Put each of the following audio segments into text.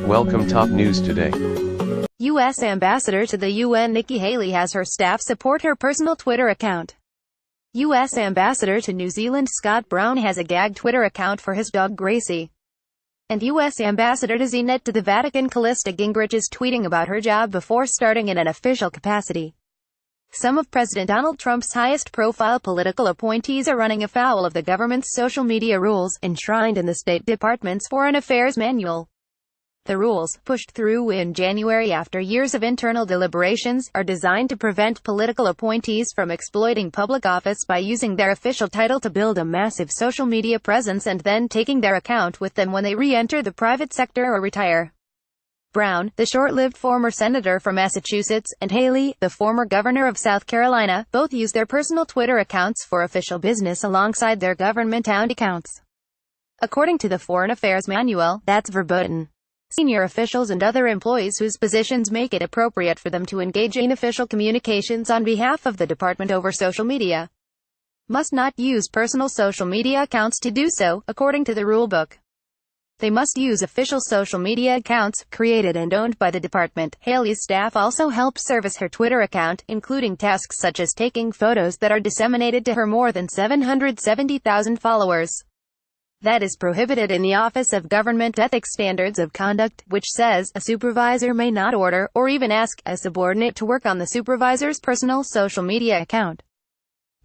Welcome top news today. U.S. Ambassador to the UN Nikki Haley has her staff support her personal Twitter account. U.S. Ambassador to New Zealand Scott Brown has a gag Twitter account for his dog Gracie. And U.S. Ambassador to Xnet to the Vatican Callista Gingrich is tweeting about her job before starting in an official capacity. Some of President Donald Trump's highest-profile political appointees are running afoul of the government's social media rules, enshrined in the State Department's Foreign Affairs Manual. The rules, pushed through in January after years of internal deliberations, are designed to prevent political appointees from exploiting public office by using their official title to build a massive social media presence and then taking their account with them when they re-enter the private sector or retire. Brown, the short-lived former senator from Massachusetts, and Haley, the former governor of South Carolina, both use their personal Twitter accounts for official business alongside their government-owned accounts. According to the Foreign Affairs Manual, that's verboten. Senior officials and other employees whose positions make it appropriate for them to engage in official communications on behalf of the department over social media must not use personal social media accounts to do so, according to the rulebook. They must use official social media accounts, created and owned by the department. Haley's staff also help service her Twitter account, including tasks such as taking photos that are disseminated to her more than 770,000 followers. That is prohibited in the Office of Government Ethics Standards of Conduct, which says, a supervisor may not order, or even ask, a subordinate to work on the supervisor's personal social media account.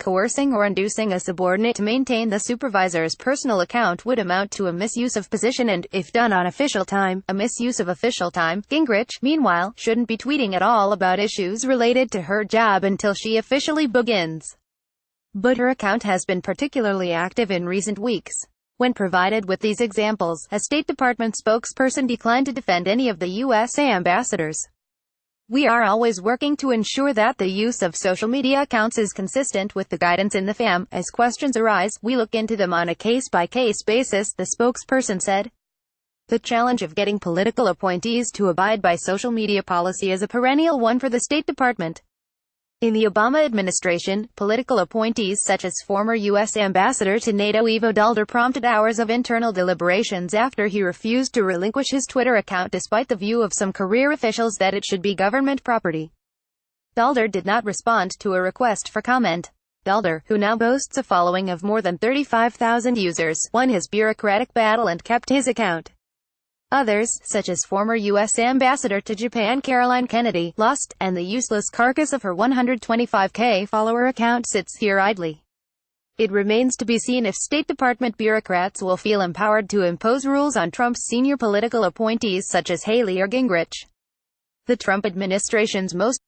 Coercing or inducing a subordinate to maintain the supervisor's personal account would amount to a misuse of position and, if done on official time, a misuse of official time. Gingrich, meanwhile, shouldn't be tweeting at all about issues related to her job until she officially begins. But her account has been particularly active in recent weeks. When provided with these examples, a State Department spokesperson declined to defend any of the U.S. ambassadors. We are always working to ensure that the use of social media accounts is consistent with the guidance in the FAM. As questions arise, we look into them on a case-by-case basis, the spokesperson said. The challenge of getting political appointees to abide by social media policy is a perennial one for the State Department. In the Obama administration, political appointees such as former U.S. Ambassador to NATO Ivo Daalder prompted hours of internal deliberations after he refused to relinquish his Twitter account despite the view of some career officials that it should be government property. Daalder did not respond to a request for comment. Daalder, who now boasts a following of more than 35,000 users, won his bureaucratic battle and kept his account. Others, such as former U.S. Ambassador to Japan Caroline Kennedy, lost, and the useless carcass of her 125K follower account sits here idly. It remains to be seen if State Department bureaucrats will feel empowered to impose rules on Trump's senior political appointees such as Haley or Gingrich. The Trump administration's most